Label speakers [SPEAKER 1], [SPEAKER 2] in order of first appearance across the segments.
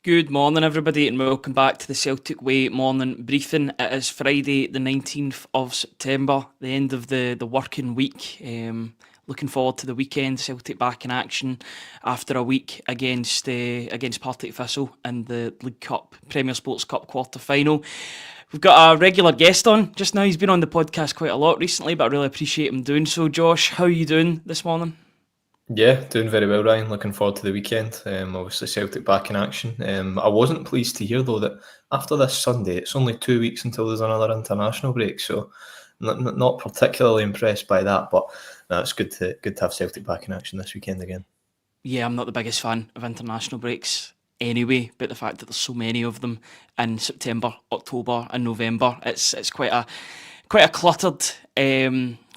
[SPEAKER 1] Good morning, everybody, and welcome back to the Celtic Way morning briefing. It is Friday, the 19th of September, the end of the working week. Looking forward to the weekend. Celtic back in action after a week against Partick Thistle in the League Cup, Premier Sports Cup quarter final. We've got a regular guest on just now. He's been on the podcast quite a lot recently, but I really appreciate him doing so. Josh, how are you doing this morning?
[SPEAKER 2] Yeah, doing very well, Ryan. Looking forward to the weekend. Obviously, Celtic back in action. I wasn't pleased to hear, though, that after this Sunday, it's only 2 weeks until there's another international break. So, not particularly impressed by that. But no, it's good to have Celtic back in action this weekend again.
[SPEAKER 1] Yeah, I'm not the biggest fan of international breaks anyway, but the fact that there's so many of them in September, October, and November, it's quite a cluttered.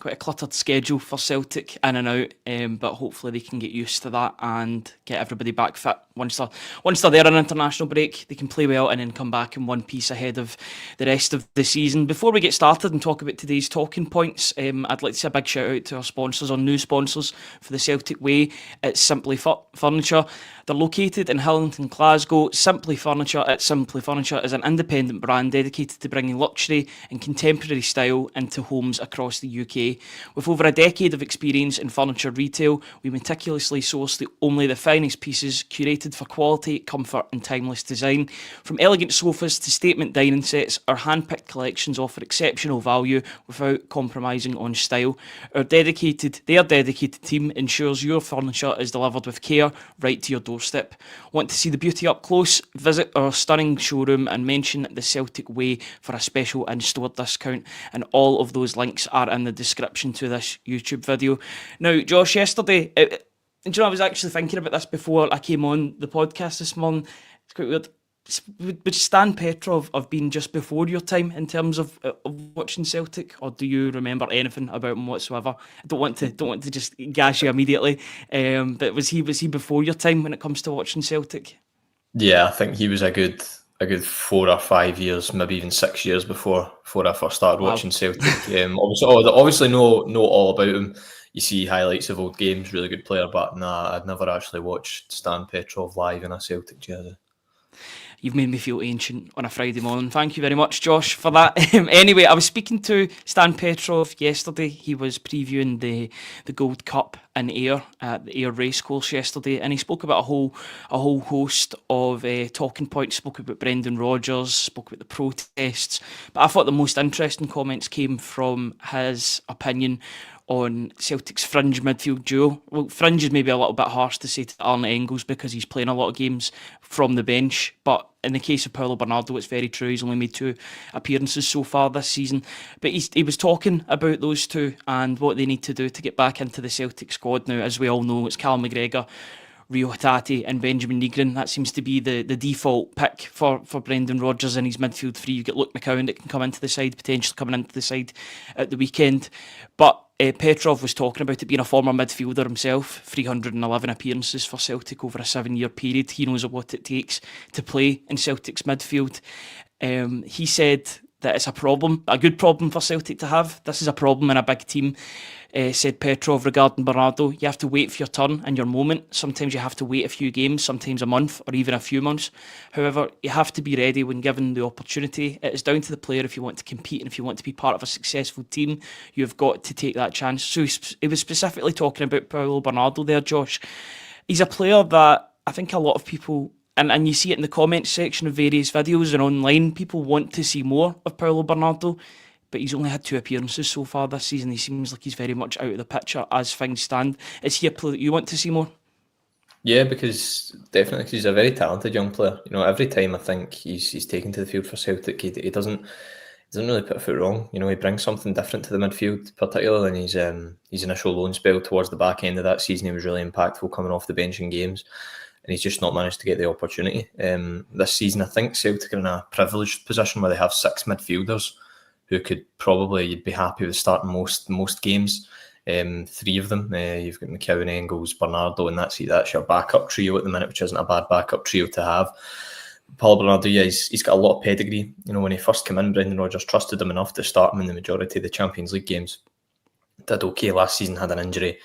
[SPEAKER 1] Quite a cluttered schedule for Celtic in and out, but hopefully they can get used to that and get everybody back fit. Once they're there on international break, they can play well and then come back in one piece ahead of the rest of the season. Before we get started and talk about today's talking points, I'd like to say a big shout out to our sponsors, our new sponsors for the Celtic Way. It's Simply Furniture. They're located in Hillington, Glasgow. Simply Furniture is an independent brand dedicated to bringing luxury and contemporary style into homes across the UK. With over a decade of experience in furniture retail, we meticulously source only the finest pieces, curated for quality, comfort and timeless design. From elegant sofas to statement dining sets, our handpicked collections offer exceptional value without compromising on style. Their dedicated team ensures your furniture is delivered with care right to your doorstep. Want to see the beauty up close? Visit our stunning showroom and mention the Celtic Way for a special in-store discount, and all of those links are in the description to this YouTube video. Now, Josh, yesterday, I was actually thinking about this before I came on the podcast this morning. It's quite weird. Would Stan Petrov have been just before your time in terms of watching Celtic, or do you remember anything about him whatsoever? I don't want to just gas you immediately, but was he before your time when it comes to watching Celtic?
[SPEAKER 2] Yeah, I think he was a good 4 or 5 years, maybe even 6 years before I first started watching Celtic. Obviously know all about him. You see highlights of old games, really good player, but I'd never actually watched Stan Petrov live in a Celtic jersey.
[SPEAKER 1] You've made me feel ancient on a Friday morning. Thank you very much, Josh, for that. Anyway, I was speaking to Stan Petrov yesterday. He was previewing the Gold Cup in Ayr at the Ayr Racecourse yesterday, and he spoke about a whole host of talking points. Spoke about Brendan Rodgers, spoke about the protests, but I thought the most interesting comments came from his opinion on Celtic's fringe midfield duo. Well, fringe is maybe a little bit harsh to say to Arne Engels because he's playing a lot of games from the bench, but in the case of Paulo Bernardo, it's very true. He's only made 2 appearances so far this season. But he was talking about those two and what they need to do to get back into the Celtic squad now. As we all know, it's Callum McGregor, Rio Hatate and Benjamin Nygren. That seems to be the default pick for Brendan Rodgers in his midfield three. You get Luke McCowan that can come into the side, potentially coming into the side at the weekend. But Petrov was talking about it being a former midfielder himself, 311 appearances for Celtic over a 7-year period. He knows what it takes to play in Celtic's midfield. He said that it's a good problem for Celtic to have. This is a problem in a big team, said Petrov regarding Bernardo. You have to wait for your turn and your moment. Sometimes you have to wait a few games, sometimes a month or even a few months. However, you have to be ready when given the opportunity. It is down to the player if you want to compete and if you want to be part of a successful team. You've got to take that chance. So he was specifically talking about Paulo Bernardo there, Josh. He's a player that I think a lot of people, and you see it in the comments section of various videos and online, people want to see more of Paulo Bernardo, but he's only had 2 appearances so far this season. He seems like he's very much out of the picture as things stand. Is he a player that you want to see more?
[SPEAKER 2] Yeah, because definitely he's a very talented young player. You know, every time I think he's taken to the field for Celtic, he doesn't really put a foot wrong. You know, he brings something different to the midfield, particularly in his initial loan spell towards the back end of that season. He was really impactful coming off the bench in games, and he's just not managed to get the opportunity. This season, I think Celtic are in a privileged position where they have 6 midfielders who could probably, you'd be happy with starting most games. 3 of them, you've got McCowan, Engels, Bernardo, and that's your backup trio at the minute, which isn't a bad backup trio to have. Paulo Bernardo, yeah, he's got a lot of pedigree. You know, when he first came in, Brendan Rodgers trusted him enough to start him in the majority of the Champions League games. Did okay last season, had an injury.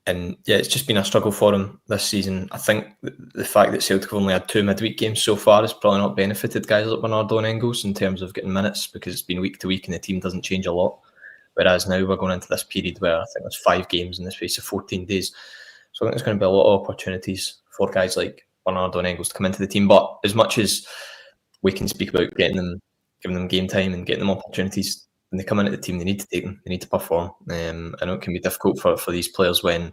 [SPEAKER 2] And yeah, it's just been a struggle for him this season. I think the fact that Celtic have only had 2 midweek games so far has probably not benefited guys like Bernardo and Engels in terms of getting minutes, because it's been week to week and the team doesn't change a lot. Whereas now we're going into this period where I think there's 5 games in the space of 14 days. So I think there's going to be a lot of opportunities for guys like Bernardo and Engels to come into the team. But as much as we can speak about giving them game time and getting them opportunities, when they come into the team, they need to take them. They need to perform. I know it can be difficult for these players when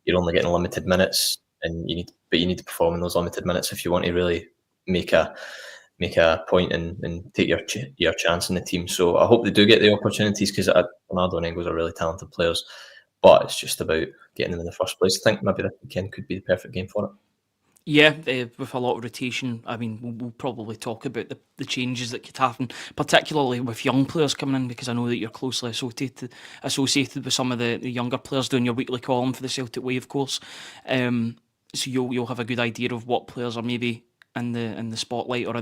[SPEAKER 2] you're only getting limited minutes, and you need to perform in those limited minutes if you want to really make a point and take your chance in the team. So I hope they do get the opportunities, because Bernardo and Engels are really talented players. But it's just about getting them in the first place. I think maybe this weekend could be the perfect game for it.
[SPEAKER 1] Yeah, with a lot of rotation. I mean, we'll probably talk about the changes that could happen, particularly with young players coming in, because I know that you're closely associated with some of the younger players doing your weekly column for the Celtic Way, of course. So you'll have a good idea of what players are maybe in the spotlight, or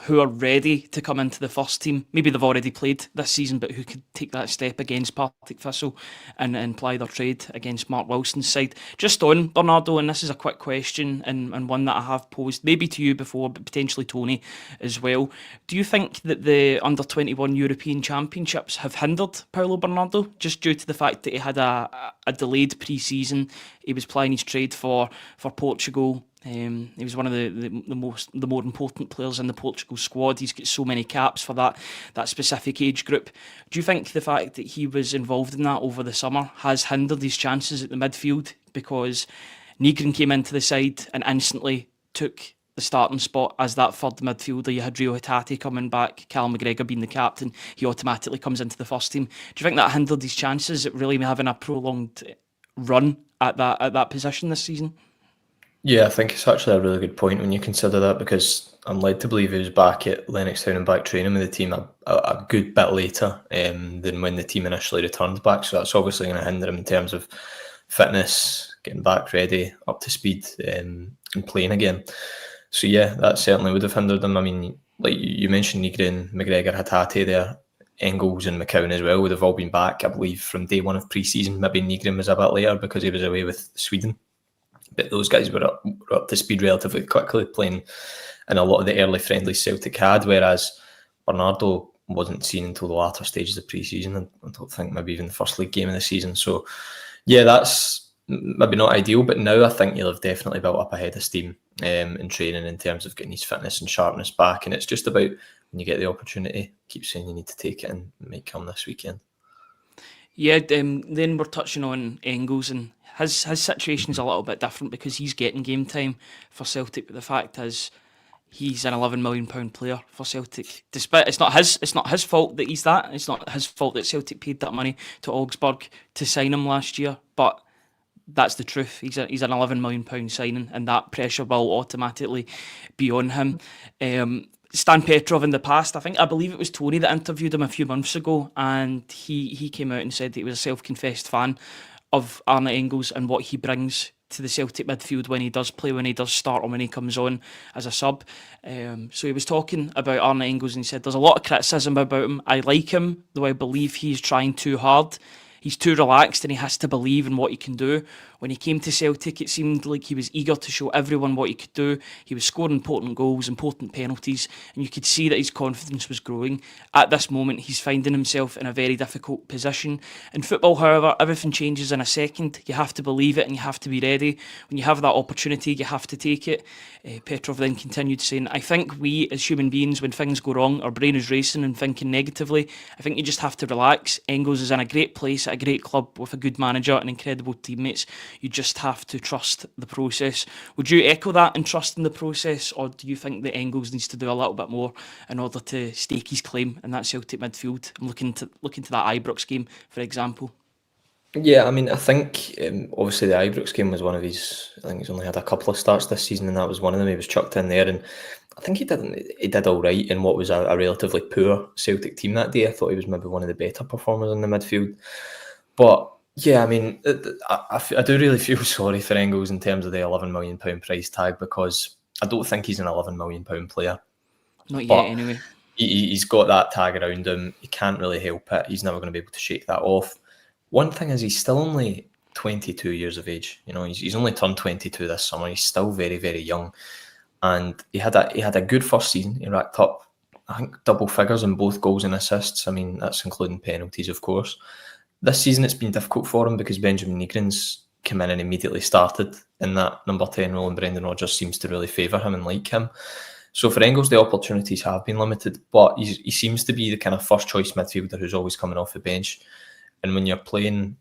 [SPEAKER 1] who are ready to come into the first team. Maybe they've already played this season, but who could take that step against Partick Thistle and ply their trade against Mark Wilson's side. Just on Bernardo, and this is a quick question and one that I have posed maybe to you before, but potentially Tony as well. Do you think that the under-21 European Championships have hindered Paulo Bernardo, just due to the fact that he had a delayed pre-season? He was plying his trade for Portugal. He was one of the more important players in the Portugal squad. He's got so many caps for that specific age group. Do you think the fact that he was involved in that over the summer has hindered his chances at the midfield? Because Nygren came into the side and instantly took the starting spot as that third midfielder. You had Rio Hatate coming back, Callum McGregor being the captain. He automatically comes into the first team. Do you think that hindered his chances at really having a prolonged run at that position this season?
[SPEAKER 2] Yeah, I think it's actually a really good point when you consider that, because I'm led to believe he was back at Lennoxtown and back training with the team a good bit later than when the team initially returned back. So that's obviously going to hinder him in terms of fitness, getting back ready, up to speed, and playing again. So yeah, that certainly would have hindered him. I mean, like you mentioned, Nygren, McGregor, Hatate there, Engels and McCowan as well would have all been back, I believe, from day one of pre-season. Maybe Nygren was a bit later because he was away with Sweden. But those guys were up to speed relatively quickly, playing in a lot of the early friendlies Celtic had, whereas Bernardo wasn't seen until the latter stages of pre-season. I don't think maybe even the first league game of the season. So yeah, that's maybe not ideal, but now I think he'll have definitely built up a head of steam in training in terms of getting his fitness and sharpness back. And it's just about, when you get the opportunity, keep saying you need to take it, and it might come this weekend.
[SPEAKER 1] Yeah, then we're touching on Engels, and his situation's a little bit different because he's getting game time for Celtic, but the fact is he's an £11 million player for Celtic. Despite it's not his fault that he's that. It's not his fault that Celtic paid that money to Augsburg to sign him last year, but that's the truth. He's an £11 million signing, and that pressure will automatically be on him. Stan Petrov in the past, I believe it was Tony that interviewed him a few months ago, and he came out and said that he was a self-confessed fan of Arne Engels and what he brings to the Celtic midfield when he does play, when he does start, or when he comes on as a sub. So he was talking about Arne Engels, and he said there's a lot of criticism about him. I like him, though I believe he's trying too hard. He's too relaxed and he has to believe in what he can do. When he came to Celtic, it seemed like he was eager to show everyone what he could do. He was scoring important goals, important penalties, and you could see that his confidence was growing. At this moment, he's finding himself in a very difficult position. In football, however, everything changes in a second. You have to believe it and you have to be ready. When you have that opportunity, you have to take it. Petrov then continued saying, I think we as human beings, when things go wrong, our brain is racing and thinking negatively. I think you just have to relax. Engels is in a great place at a great club with a good manager and incredible teammates. You just have to trust the process. Would you echo that and trust in the process, or do you think that Engels needs to do a little bit more in order to stake his claim in that Celtic midfield? I'm looking to that Ibrox game, for example.
[SPEAKER 2] Yeah, I mean, I think obviously the Ibrox game was one of his. I think he's only had a couple of starts this season, and that was one of them. He was chucked in there, and I think he did all right in what was a relatively poor Celtic team that day. I thought he was maybe one of the better performers in the midfield. But yeah, I mean, I do really feel sorry for Engels in terms of the £11 million price tag, because I don't think he's an £11 million player.
[SPEAKER 1] Not yet, anyway.
[SPEAKER 2] He's got that tag around him. He can't really help it. He's never going to be able to shake that off. One thing is, he's still only 22 years of age. You know, he's only turned 22 this summer. He's still very, very young, and he had a good first season. He racked up, I think, double figures in both goals and assists. I mean, that's including penalties, of course. This season it's been difficult for him because Benjamin Negrin's come in and immediately started in that number 10 role, and Brendan Rodgers seems to really favour him and like him. So for Engels, the opportunities have been limited, but he seems to be the kind of first choice midfielder who's always coming off the bench. And when you're playing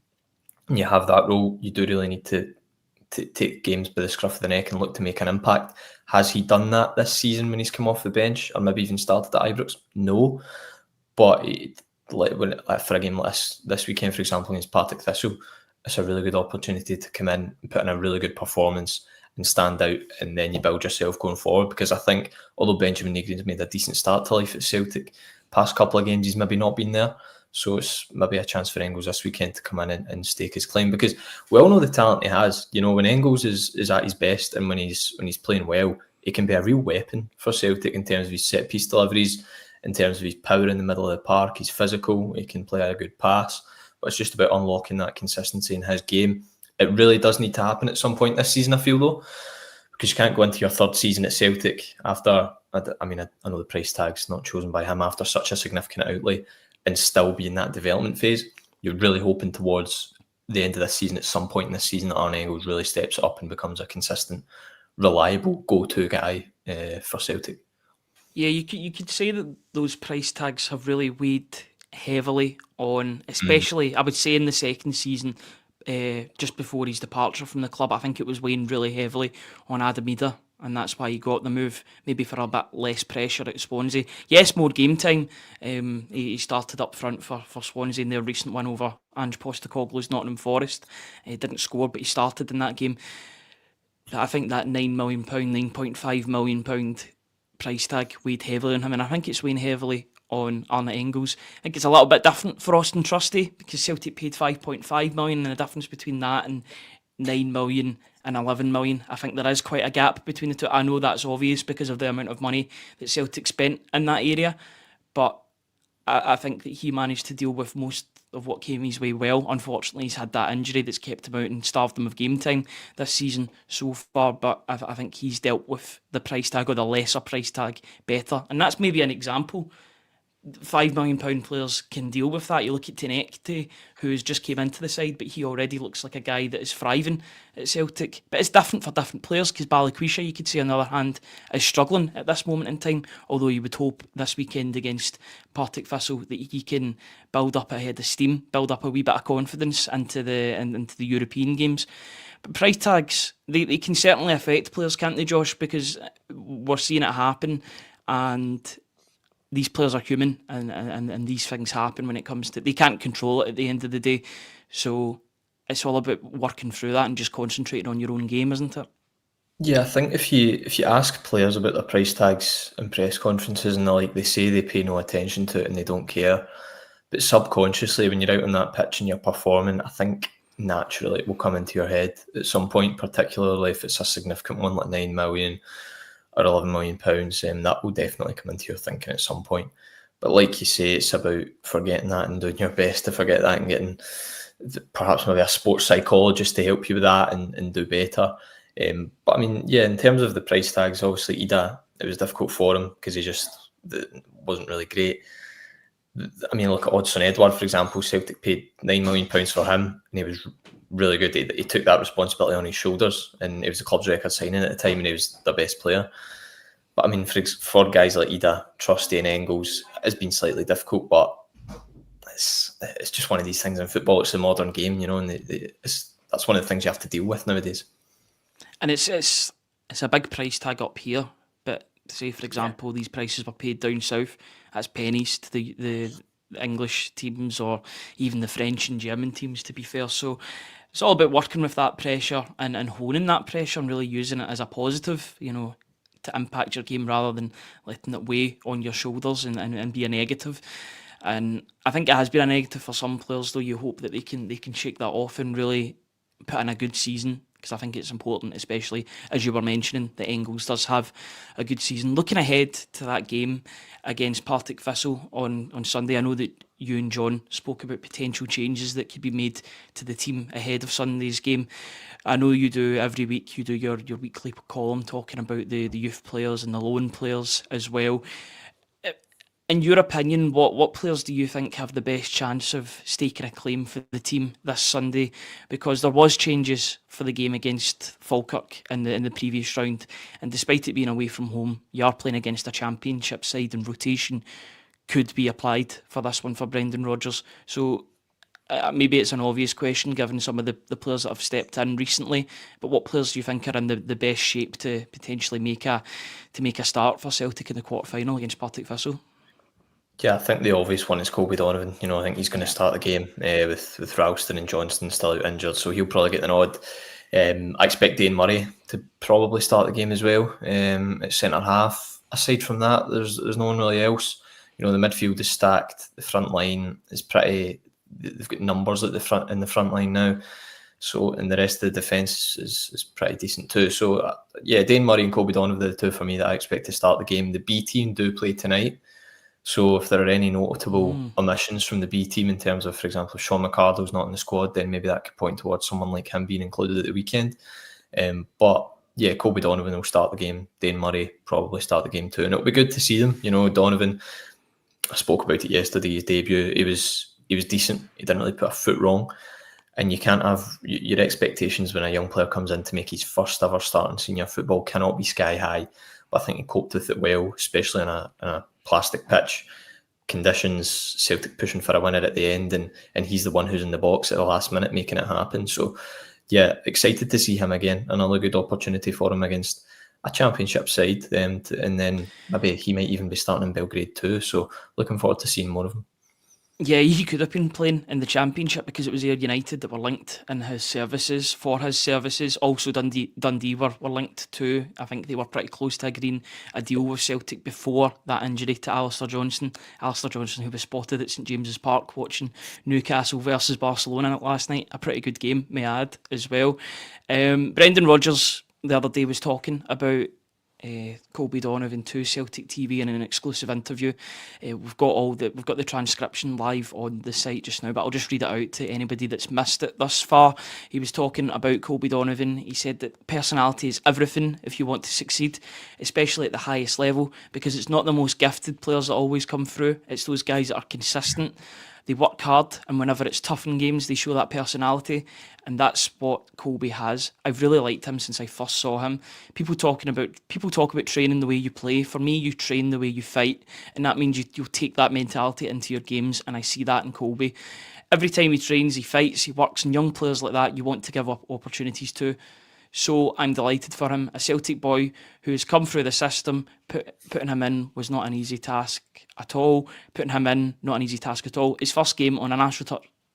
[SPEAKER 2] and you have that role, you do really need to take games by the scruff of the neck and look to make an impact. Has he done that this season when he's come off the bench, or maybe even started at Ibrox? No. But for a game like this weekend, for example, against Partick Thistle, it's a really good opportunity to come in and put in a really good performance and stand out, and then you build yourself going forward. Because I think, although Benjamin Negrin's made a decent start to life at Celtic, past couple of games he's maybe not been there. So it's maybe a chance for Engels this weekend to come in and stake his claim, because we all know the talent he has. You know, when Engels is at his best and when he's playing well, he can be a real weapon for Celtic in terms of his set piece deliveries, in terms of his power in the middle of the park. He's physical, he can play a good pass, but it's just about unlocking that consistency in his game. It really does need to happen at some point this season, I feel, though, because you can't go into your third season at Celtic after, I know the price tag's not chosen by him, after such a significant outlay, and still be in that development phase. You're really hoping towards the end of this season, at some point in this season, that Arne Engels really steps up and becomes a consistent, reliable go-to guy for Celtic.
[SPEAKER 1] Yeah, you could say that those price tags have really weighed heavily on, especially, I would say, in the second season, just before his departure from the club. I think it was weighing really heavily on Adam Ida, and that's why he got the move, maybe for a bit less pressure at Swansea. Yes, more game time. He started up front for Swansea in their recent win over Ange Postecoglou's Nottingham Forest. He didn't score, but he started in that game. But I think that £9 million, £9.5 million price tag weighed heavily on him, and I think it's weighing heavily on Arne Engels. I think it's a little bit different for Austin Trusty, because Celtic paid 5.5 million, and the difference between that and 9 million and 11 million, I think there is quite a gap between the two. I know that's obvious because of the amount of money that Celtic spent in that area, but I think that he managed to deal with most of what came his way well. Unfortunately, he's had that injury that's kept him out and starved him of game time this season so far, but I think he's dealt with the price tag, or the lesser price tag, better, and that's maybe an example. £5 million players can deal with that. You look at Tenekte, who's just came into the side, but he already looks like a guy that is thriving at Celtic. But it's different for different players, because Balikwisha, you could say, on the other hand, is struggling at this moment in time, although you would hope this weekend against Partick Thistle that he can build up a head of steam, build up a wee bit of confidence into the European games. But price tags, they can certainly affect players, can't they, Josh? Because we're seeing it happen, and these players are human, and these things happen when it comes to... They can't control it at the end of the day. So it's all about working through that and just concentrating on your own game, isn't it?
[SPEAKER 2] Yeah, I think if you ask players about their price tags in press conferences and they say they pay no attention to it and they don't care. But subconsciously, when you're out on that pitch and you're performing, I think naturally it will come into your head at some point, particularly if it's a significant one like 9 million or £11 million, that will definitely come into your thinking at some point. But like you say, it's about forgetting that and doing your best to forget that, and getting perhaps maybe a sports psychologist to help you with that and do better. But I mean, yeah, in terms of the price tags, obviously Ida, it was difficult for him because he just wasn't really great. I mean, look at Odsonne Edouard, for example. Celtic paid £9 million for him, and he was really good. He took that responsibility on his shoulders, and it was the club's record signing at the time, and he was their best player. But I mean, for guys like Ida, Trusty and Engels, it's been slightly difficult, but it's just one of these things in football. It's a modern game, you know, and that's one of the things you have to deal with nowadays.
[SPEAKER 1] And it's a big price tag up here, but say, for example, these prices were paid down south, that's pennies to the English teams, or even the French and German teams, to be fair. So it's all about working with that pressure and honing that pressure and really using it as a positive, you know, to impact your game rather than letting it weigh on your shoulders and be a negative. And I think it has been a negative for some players, though. You hope that they can shake that off and really put in a good season because I think it's important, especially as you were mentioning, that Engels does have a good season. Looking ahead to that game against Partick Thistle on Sunday, I know that you and John spoke about potential changes that could be made to the team ahead of Sunday's game. I know you do every week, you do your weekly column talking about the youth players and the loan players as well. In your opinion, what players do you think have the best chance of staking a claim for the team this Sunday? Because there was changes for the game against Falkirk in the previous round, and despite it being away from home, you are playing against a championship side, and rotation could be applied for this one for Brendan Rodgers. So maybe it's an obvious question given some of the players that have stepped in recently, but what players do you think are in the best shape to potentially make a start for Celtic in the quarter-final against Partick Thistle?
[SPEAKER 2] Yeah, I think the obvious one is Colby Donovan. I think he's going to start the game with Ralston and Johnston still out injured, so he'll probably get the nod. I expect Dane Murray to probably start the game as well at centre half. Aside from that, there's no one really else. The midfield is stacked. The front line is pretty. They've got numbers at the front line now. So, and the rest of the defence is pretty decent too. So, Dane Murray and Colby Donovan are the two for me that I expect to start the game. The B team do play tonight. So if there are any notable omissions from the B team in terms of, for example, if Sean McArdle's not in the squad, then maybe that could point towards someone like him being included at the weekend. But Colby Donovan will start the game. Dane Murray probably start the game too. And it'll be good to see them. Donovan, I spoke about it yesterday, his debut, he was decent. He didn't really put a foot wrong. And you can't have your expectations when a young player comes in to make his first ever start in senior football cannot be sky high. But I think he coped with it well, especially in a plastic pitch conditions. Celtic pushing for a winner at the end, and he's the one who's in the box at the last minute making it happen. So, excited to see him again. Another good opportunity for him against a championship side, and then maybe he might even be starting in Belgrade too. So, looking forward to seeing more of him.
[SPEAKER 1] Yeah, he could have been playing in the Championship because it was Ayr United that were linked in his services. For his services, also Dundee were linked too. I think they were pretty close to agreeing a deal with Celtic before that injury to Alistair Johnson. Alistair Johnson, who was spotted at St James's Park watching Newcastle versus Barcelona last night. A pretty good game, may I add, as well. Brendan Rodgers the other day was talking about Colby Donovan to Celtic TV in an exclusive interview. We've got the transcription live on the site just now, but I'll just read it out to anybody that's missed it thus far. He was talking about Colby Donovan. He said that personality is everything if you want to succeed, especially at the highest level, because it's not the most gifted players that always come through. It's those guys that are consistent. They work hard, and whenever it's tough in games, they show that personality, and that's what Colby has. I've really liked him since I first saw him. People talk about training the way you play. For me, you train the way you fight, and that means you'll take that mentality into your games, and I see that in Colby. Every time he trains, he fights, he works, and young players like that, you want to give up opportunities to. So I'm delighted for him. A Celtic boy who has come through the system, putting him in was not an easy task at all. His first game on an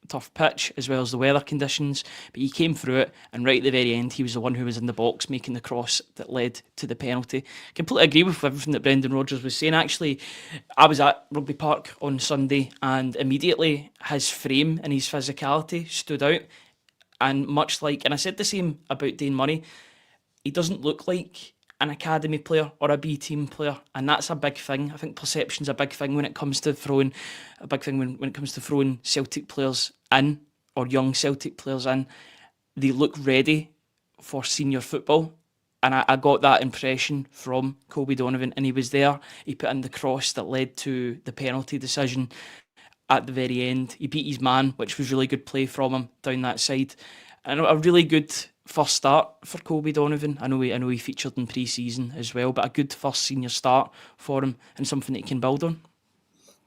[SPEAKER 1] tough pitch, as well as the weather conditions, but he came through it, and right at the very end, he was the one who was in the box making the cross that led to the penalty. Completely agree with everything that Brendan Rodgers was saying. Actually, I was at Rugby Park on Sunday, and immediately his frame and his physicality stood out. And I said the same about Dane Murray, he doesn't look like an academy player or a B team player, and that's a big thing. I think perception's a big thing when it comes to throwing Celtic players in, or young Celtic players in. They look ready for senior football, and I got that impression from Colby Donovan, and he was there. He put in the cross that led to the penalty decision at the very end. He beat his man, which was really good play from him down that side. And a really good first start for Colby Donovan. I know he featured in pre-season as well, but a good first senior start for him, and something that he can build on.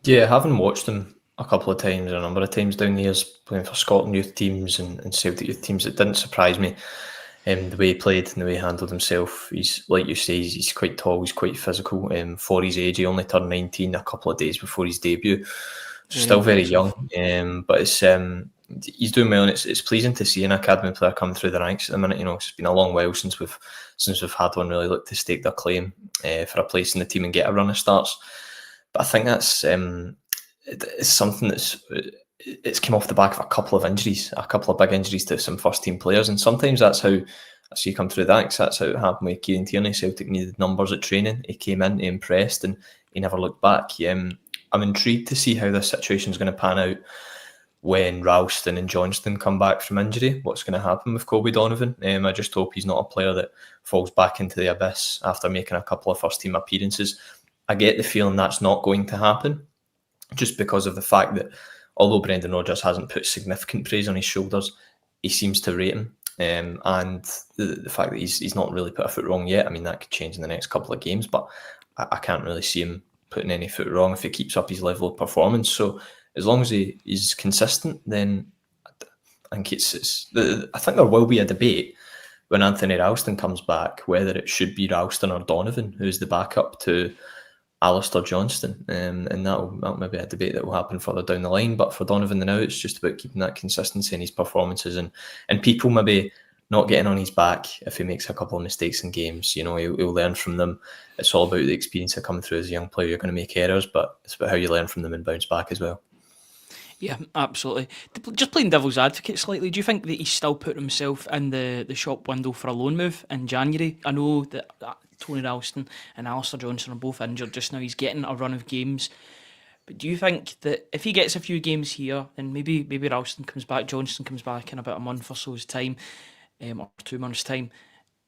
[SPEAKER 2] Yeah, having watched him a couple of times, a number of times down the years, playing for Scotland youth teams and Celtic youth teams, it didn't surprise me. The way he played and the way he handled himself. He's, like you say, he's quite tall, he's quite physical. For his age, he only turned 19 a couple of days before his debut. Still very young, but he's doing well, and it's pleasing to see an academy player come through the ranks at the minute. It's been a long while since we've had one really look to stake their claim for a place in the team and get a run of starts. But I think that's it's something that's it's come off the back of a couple of injuries, a couple of big injuries to some first team players, and sometimes that's how I see you come through the ranks. That's how it happened with Kieran Tierney. Celtic needed numbers at training. He came in, he impressed, and he never looked back. I'm intrigued to see how this situation is going to pan out when Ralston and Johnston come back from injury. What's going to happen with Kobe Donovan? I just hope he's not a player that falls back into the abyss after making a couple of first team appearances. I get the feeling that's not going to happen, just because of the fact that although Brendan Rodgers hasn't put significant praise on his shoulders, he seems to rate him. And the fact that he's not really put a foot wrong yet, I mean, that could change in the next couple of games, but I can't really see him putting any foot wrong if he keeps up his level of performance. So as long as he's consistent, then I think I think there will be a debate when Anthony Ralston comes back, whether it should be Ralston or Donovan who's the backup to Alistair Johnston, and that'll maybe a debate that will happen further down the line. But for Donovan now, it's just about keeping that consistency in his performances, and people maybe not getting on his back if he makes a couple of mistakes in games. He'll learn from them. It's all about the experience of coming through as a young player. You're going to make errors, but it's about how you learn from them and bounce back as well.
[SPEAKER 1] Yeah, absolutely. Just playing devil's advocate slightly, do you think that he's still put himself in the shop window for a loan move in January? I know that Tony Ralston and Alistair Johnson are both injured just now. He's getting a run of games. But do you think that if he gets a few games here, then maybe Ralston comes back, Johnson comes back in about a month or so's time, or 2 months' time,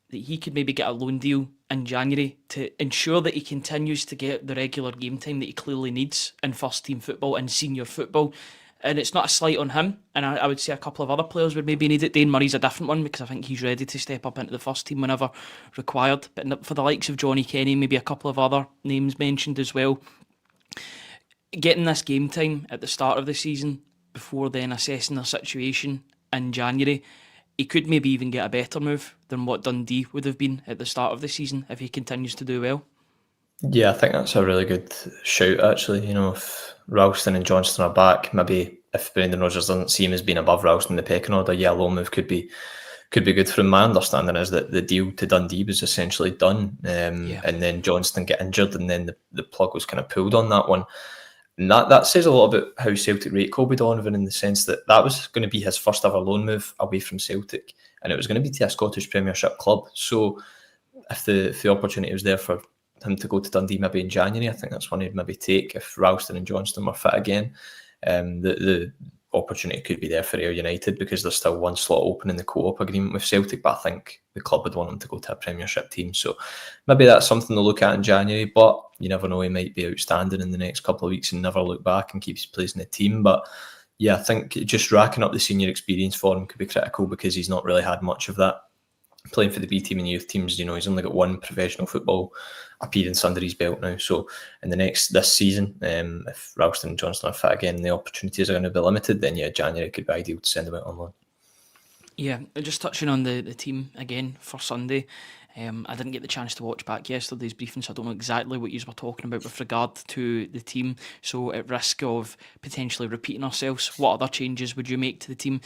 [SPEAKER 1] that he could maybe get a loan deal in January to ensure that he continues to get the regular game time that he clearly needs in first team football and senior football? And it's not a slight on him, and I would say a couple of other players would maybe need it. Dane Murray's a different one because I think he's ready to step up into the first team whenever required. But for the likes of Johnny Kenny, maybe a couple of other names mentioned as well, getting this game time at the start of the season before then assessing their situation in January, he could maybe even get a better move than what Dundee would have been at the start of the season if he continues to do well.
[SPEAKER 2] Yeah, I think that's a really good shout, actually. If Ralston and Johnston are back, maybe if Brendan Rodgers doesn't see him as being above Ralston in the pecking order, a loan move could be good for him. My understanding is that the deal to Dundee was essentially done, and then Johnston get injured, and then the plug was kind of pulled on that one. And that says a lot about how Celtic rate Kobe Donovan, in the sense that was going to be his first ever loan move away from Celtic, and it was going to be to a Scottish Premiership club. So if the opportunity was there for him to go to Dundee maybe in January, I think that's one he'd maybe take if Ralston and Johnston were fit again. The opportunity could be there for Ayr United because there's still one slot open in the co-op agreement with Celtic, but I think the club would want him to go to a Premiership team. So maybe that's something to look at in January, but you never know, he might be outstanding in the next couple of weeks and never look back and keep his place in the team. But yeah, I think just racking up the senior experience for him could be critical because he's not really had much of that. Playing for the B team and youth teams, he's only got one professional football appearance under his belt now. So in this season, if Ralston and Johnston are fit again, the opportunities are going to be limited, then January could be ideal to send them out on loan. Yeah,
[SPEAKER 1] just touching on the team again for Sunday. I didn't get the chance to watch back yesterday's briefing, so I don't know exactly what you were talking about with regard to the team. So at risk of potentially repeating ourselves, what other changes would you make to the team?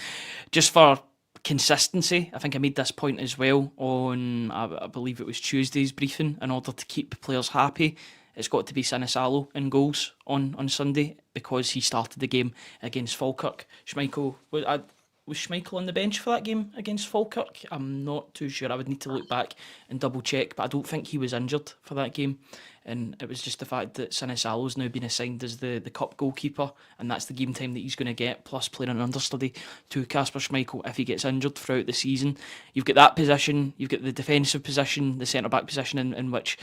[SPEAKER 1] Just for consistency, I think I made this point as well on, I believe it was Tuesday's briefing. In order to keep players happy, it's got to be Sinisalo in goals on Sunday because he started the game against Falkirk. Schmeichel, was Schmeichel on the bench for that game against Falkirk? I'm not too sure. I would need to look back and double check, but I don't think he was injured for that game. And it was just the fact that Sinisalo's now been assigned as the cup goalkeeper, and that's the game time that he's going to get, plus playing an understudy to Kasper Schmeichel if he gets injured throughout the season. You've got that position, you've got the defensive position, the centre-back position in which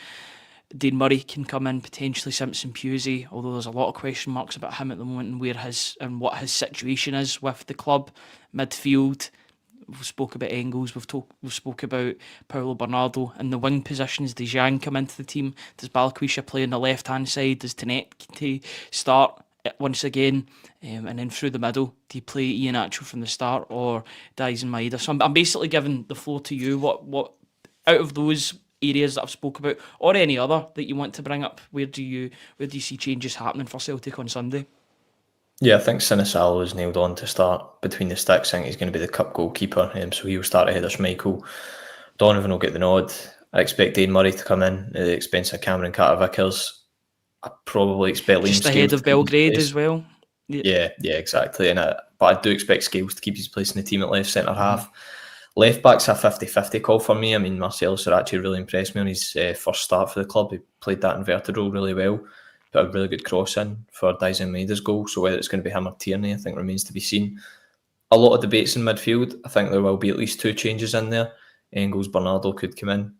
[SPEAKER 1] Dane Murray can come in, potentially Simpson Pusey, although there's a lot of question marks about him at the moment and what his situation is with the club. Midfield, we've spoke about Engels, we've spoke about Paulo Bernardo. In the wing positions, does Zhang come into the team? Does Balakwisha play on the left-hand side? Does Tanet start once again? And then through the middle, do you play Ian Atchell from the start or Daisen Maeda? So I'm basically giving the floor to you. What out of those areas that I've spoke about, or any other that you want to bring up, where do you see changes happening for Celtic on Sunday?
[SPEAKER 2] Yeah, I think Sinisalo is nailed on to start between the sticks. I think he's going to be the cup goalkeeper, so he'll start ahead of Schmeichel. Donovan will get the nod. I expect Dane Murray to come in at the expense of Cameron Carter-Vickers. I probably expect Liam
[SPEAKER 1] just ahead of Belgrade as well.
[SPEAKER 2] Yeah, exactly. But I do expect Scales to keep his place in the team at left centre half. Left back's a 50-50 call for me. I mean, Marcelo Sarachi really impressed me on his first start for the club. He played that inverted role really well. Put a really good cross in for Dyson Maeda's goal. So whether it's going to be him or Tierney, I think remains to be seen. A lot of debates in midfield. I think there will be at least 2 changes in there. Engels, Bernardo could come in.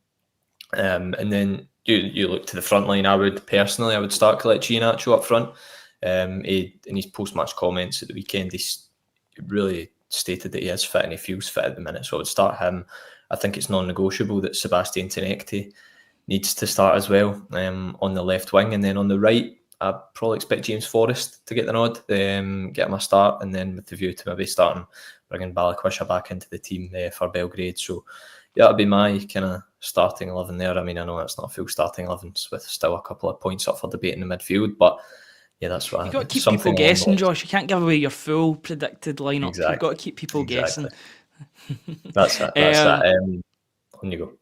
[SPEAKER 2] And then you look to the front line. I would start Kelechi Iheanacho up front. In his post-match comments at the weekend, he really stated that he is fit and he feels fit at the minute. So I would start him. I think it's non-negotiable that Sebastian Tenekte needs to start as well on the left wing. And then on the right, I probably expect James Forrest to get the nod, get him a start, and then with the view to maybe bringing Balikwisha back into the team for Belgrade. So yeah, that'd be my kind of starting 11 there. I mean, I know it's not a full starting 11 with still a couple of points up for debate in the midfield, but yeah, that's right.
[SPEAKER 1] You've got to keep people guessing, Josh. You can't give away your full predicted lineup. Exactly. You've got to keep people guessing.
[SPEAKER 2] That's it. On you go.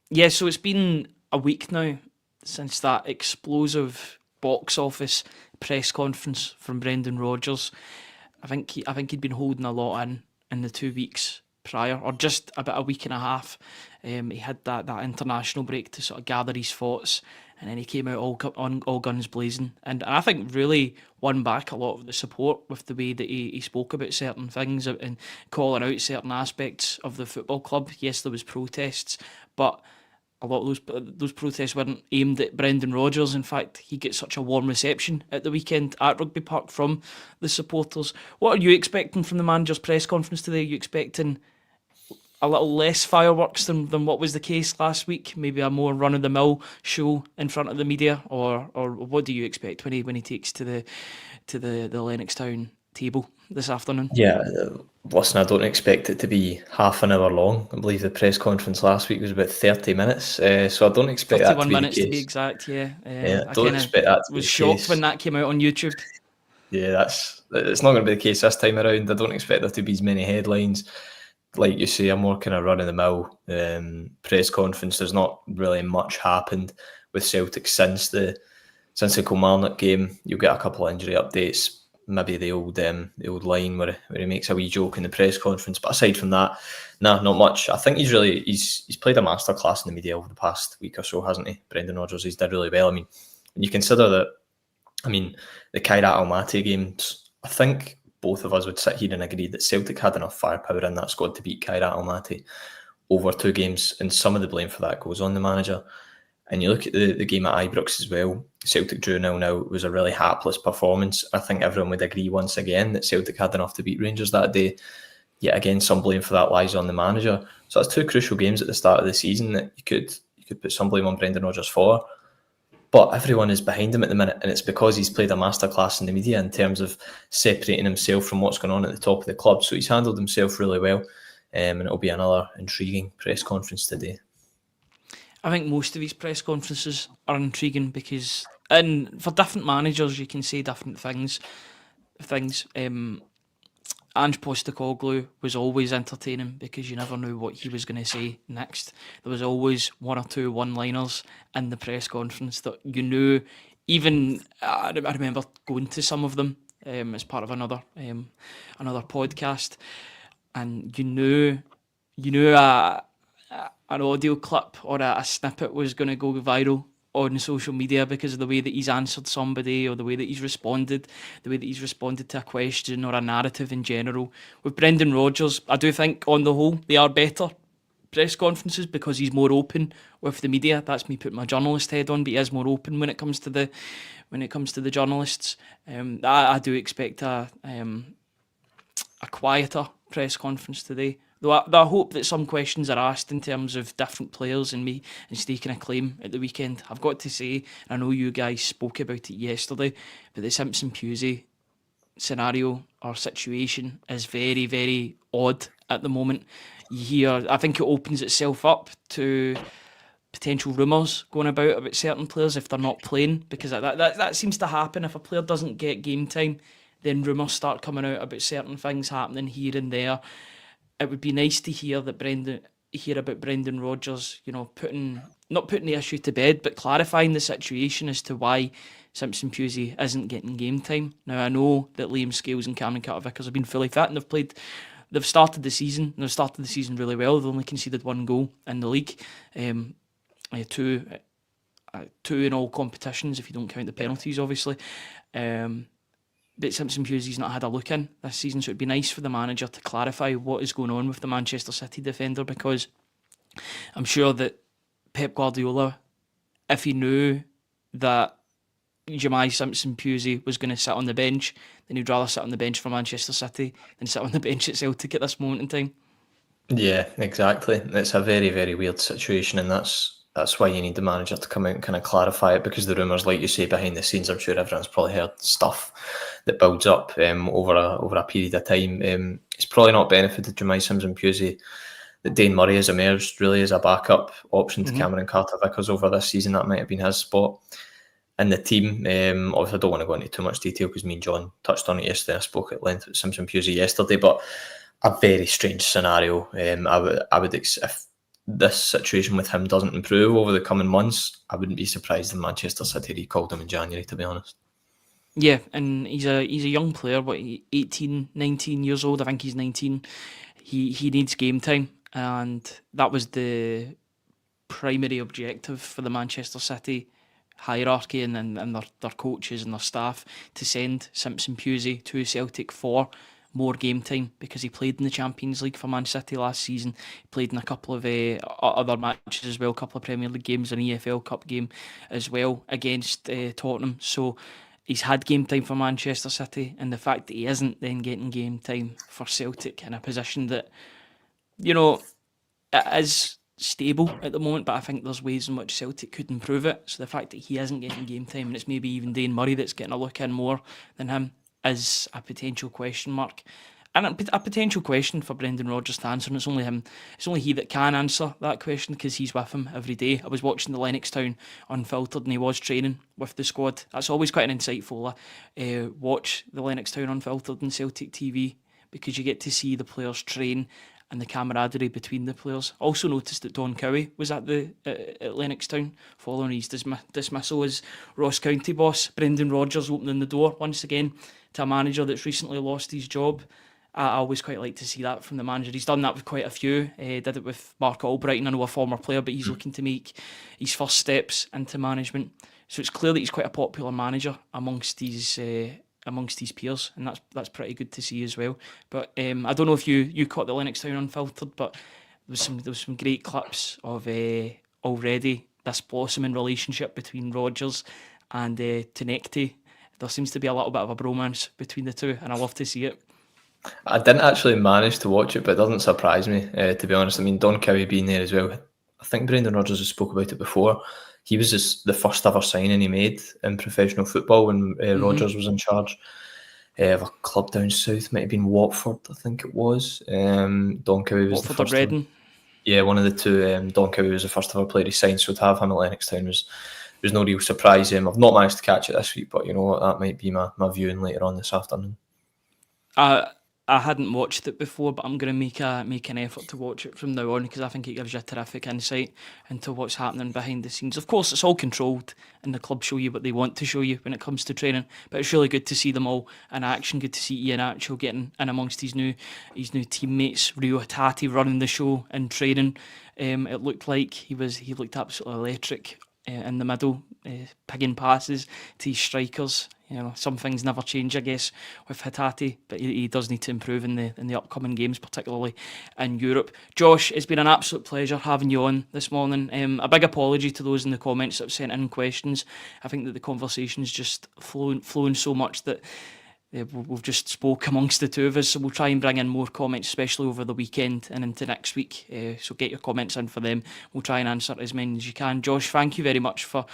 [SPEAKER 1] Yeah, so it's been a week now since that explosive box office press conference from Brendan Rodgers. I think he'd been holding a lot in the 2 weeks prior, or just about a week and a half. He had that international break to sort of gather his thoughts, and then he came out all guns blazing. And I think really won back a lot of the support with the way that he spoke about certain things and calling out certain aspects of the football club. Yes, there was protests, but a lot of those protests weren't aimed at Brendan Rodgers. In fact, he gets such a warm reception at the weekend at Rugby Park from the supporters. What are you expecting from the manager's press conference today? Are you expecting a little less fireworks than what was the case last week? Maybe a more run-of-the-mill show in front of the media, or what do you expect when he takes to the Lennoxtown table this afternoon?
[SPEAKER 2] Yeah, listen, I don't expect it to be half an hour long. I believe the press conference last week was about 30 minutes, so I don't expect that to be the case.
[SPEAKER 1] 31 minutes to be exact, yeah.
[SPEAKER 2] I don't expect that to be the case.
[SPEAKER 1] Was shocked when that came out on YouTube.
[SPEAKER 2] Yeah, it's not going to be the case this time around. I don't expect there to be as many headlines. Like you say, a more kind of run-of-the-mill press conference. There's not really much happened with Celtic since the Kilmarnock game. You'll get a couple of injury updates, maybe the old line where he makes a wee joke in the press conference. But aside from that, not much. I think he's played a masterclass in the media over the past week or so, hasn't he? Brendan Rodgers, he's did really well. I mean, when you consider that, I mean, the Kairat Almaty games, I think both of us would sit here and agree that Celtic had enough firepower in that squad to beat Kairat Almaty over 2 games, and some of the blame for that goes on the manager. And you look at the game at Ibrox as well, Celtic drew 0-0. It was a really hapless performance. I think everyone would agree once again that Celtic had enough to beat Rangers that day. Yet again, some blame for that lies on the manager. So that's 2 crucial games at the start of the season that you could put some blame on Brendan Rodgers for. But everyone is behind him at the minute, and it's because he's played a masterclass in the media in terms of separating himself from what's going on at the top of the club. So he's handled himself really well, and it'll be another intriguing press conference today.
[SPEAKER 1] I think most of these press conferences are intriguing because, and for different managers, you can say different things. Ange Postecoglou was always entertaining because you never knew what he was going to say next. There was always 1 or 2 one-liners in the press conference that you knew. Even I remember going to some of them as part of another podcast, and you knew an audio clip or a snippet was going to go viral on social media because of the way that he's answered somebody or the way that he's responded to a question or a narrative in general. With Brendan Rodgers, I do think on the whole they are better press conferences because he's more open with the media. That's me putting my journalist head on, but he is more open when it comes to the journalists. I do expect a quieter press conference today. Though I hope that some questions are asked in terms of different players and me and staking a claim at the weekend. I've got to say, I know you guys spoke about it yesterday, but the Simpson Pusey scenario or situation is very, very odd at the moment. You hear, I think it opens itself up to potential rumours going about certain players if they're not playing, because that seems to happen. If a player doesn't get game time, then rumours start coming out about certain things happening here and there. It would be nice to hear about Brendan Rodgers, not putting the issue to bed, but clarifying the situation as to why Simpson Pusey isn't getting game time. Now I know that Liam Scales and Cameron Carter-Vickers have been fully fit and they've started the season. They've started the season really well. They've only conceded 1 goal in the league. Two in all competitions, if you don't count the penalties, obviously. But Simpson Pusey's not had a look in this season, so it'd be nice for the manager to clarify what is going on with the Manchester City defender, because I'm sure that Pep Guardiola, if he knew that Jemai Simpson Pusey was going to sit on the bench, then he'd rather sit on the bench for Manchester City than sit on the bench at Celtic at this moment in time.
[SPEAKER 2] Yeah, exactly. It's a very, very weird situation, and that's why you need the manager to come out and kind of clarify it, because the rumours, like you say, behind the scenes, I'm sure everyone's probably heard stuff that builds up over a period of time. It's probably not benefited Jemai Simpson Pusey that Dane Murray has emerged really as a backup option to Cameron Carter-Vickers over this season. That might have been his spot in the team. Obviously, I don't want to go into too much detail because me and John touched on it yesterday. I spoke at length with Simpson Pusey yesterday, but a very strange scenario. I would if this situation with him doesn't improve over the coming months, I wouldn't be surprised if Manchester City recalled him in January, to be honest.
[SPEAKER 1] Yeah, and he's a young player, 18, 19 years old. I think he's 19. He needs game time, and that was the primary objective for the Manchester City hierarchy and their coaches and their staff, to send Simpson Pusey to Celtic for more game time, because he played in the Champions League for Man City last season. He played in a couple of other matches as well, a couple of Premier League games, an EFL Cup game as well against Tottenham. So he's had game time for Manchester City, and the fact that he isn't then getting game time for Celtic in a position that, you know, it is stable at the moment, but I think there's ways in which Celtic could improve it. So the fact that he isn't getting game time, and it's maybe even Dane Murray that's getting a look in more than him, is a potential question mark. And a potential question for Brendan Rodgers to answer, and it's only him. It's only he that can answer that question, because he's with him every day. I was watching the Lennox Town Unfiltered, and he was training with the squad. That's always quite an insightful watch, the Lennox Town Unfiltered and Celtic TV, because you get to see the players train and the camaraderie between the players. Also noticed that Don Cowie was at Lennox Town following his dismissal as Ross County boss. Brendan Rodgers opening the door once again to a manager that's recently lost his job. I always quite like to see that from the manager. He's done that with quite a few. Did it with Mark Albrighton, I know, a former player, but he's looking to make his first steps into management. So it's clear that he's quite a popular manager amongst his peers, and that's pretty good to see as well. But I don't know if you caught the Lennox Town Unfiltered, but there was some great clips of already this blossoming relationship between Rodgers and Tenecti. There seems to be a little bit of a bromance between the two, and I love to see it.
[SPEAKER 2] I didn't actually manage to watch it, but it doesn't surprise me, to be honest. I mean, Don Cowie being there as well. I think Brendan Rodgers has spoke about it before. He was just the first ever signing he made in professional football when Rodgers was in charge of a club down south. Might have been Watford, I think it was. Don Cowie was
[SPEAKER 1] Watford
[SPEAKER 2] the first.
[SPEAKER 1] Or Reading.
[SPEAKER 2] Yeah, one of the two. Don Cowie was the first ever player he signed, so to have him at Lennox Town was no real surprise. I've not managed to catch it this week, but you know what, that might be my viewing later on this afternoon.
[SPEAKER 1] I hadn't watched it before, but I'm going to make an effort to watch it from now on, because I think it gives you a terrific insight into what's happening behind the scenes. Of course, it's all controlled, and the club show you what they want to show you when it comes to training. But it's really good to see them all in action. Good to see Ian Atchell getting in amongst his new teammates. Rio Hatate running the show in training. It looked like he looked absolutely electric in the middle, pigging passes to his strikers. You know, some things never change, I guess, with Hatate, but he does need to improve in the upcoming games, particularly in Europe. Josh, it's been an absolute pleasure having you on this morning. A big apology to those in the comments that have sent in questions. I think that the conversation's just flown so much that we've just spoke amongst the two of us, so we'll try and bring in more comments, especially over the weekend and into next week. So get your comments in for them. We'll try and answer as many as you can. Josh, thank you very much for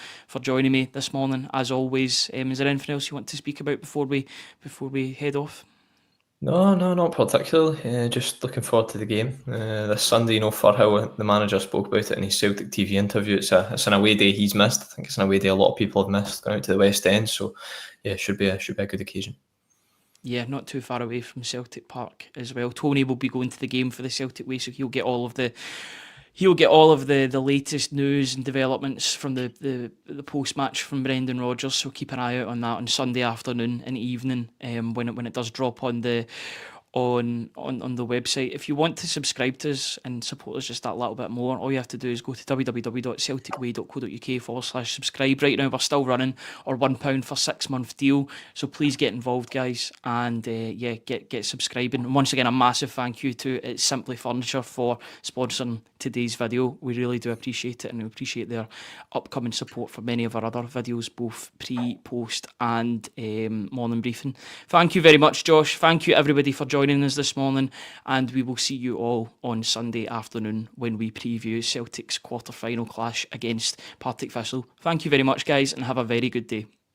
[SPEAKER 1] joining me this morning, as always. Is there anything else you want to speak about before we head off?
[SPEAKER 2] No, not particularly. Just looking forward to the game this Sunday. You know, Firhill, the manager, spoke about it in his Celtic TV interview. It's an away day he's missed. I think it's an away day a lot of people have missed, going out to the West End. So yeah, it should be a good occasion.
[SPEAKER 1] Yeah, not too far away from Celtic Park as well. Tony will be going to the game for the Celtic way, so he'll get all of the He'll get all of the latest news and developments from the post-match from Brendan Rodgers, so keep an eye out on that on Sunday afternoon and evening when it does drop on the website. If you want to subscribe to us and support us just that little bit more, all you have to do is go to www.celticway.co.uk/subscribe. Right now we're still running our £1 for 6 month deal, so please get involved, guys, and get subscribing. And once again, a massive thank you to It's Simply Furniture for sponsoring today's video. We really do appreciate it, and we appreciate their upcoming support for many of our other videos, both pre, post and morning briefing. Thank you very much, Josh. Thank you everybody for joining us this morning, and we will see you all on Sunday afternoon when we preview Celtic's quarter-final clash against Partick Thistle. Thank you very much, guys, and have a very good day.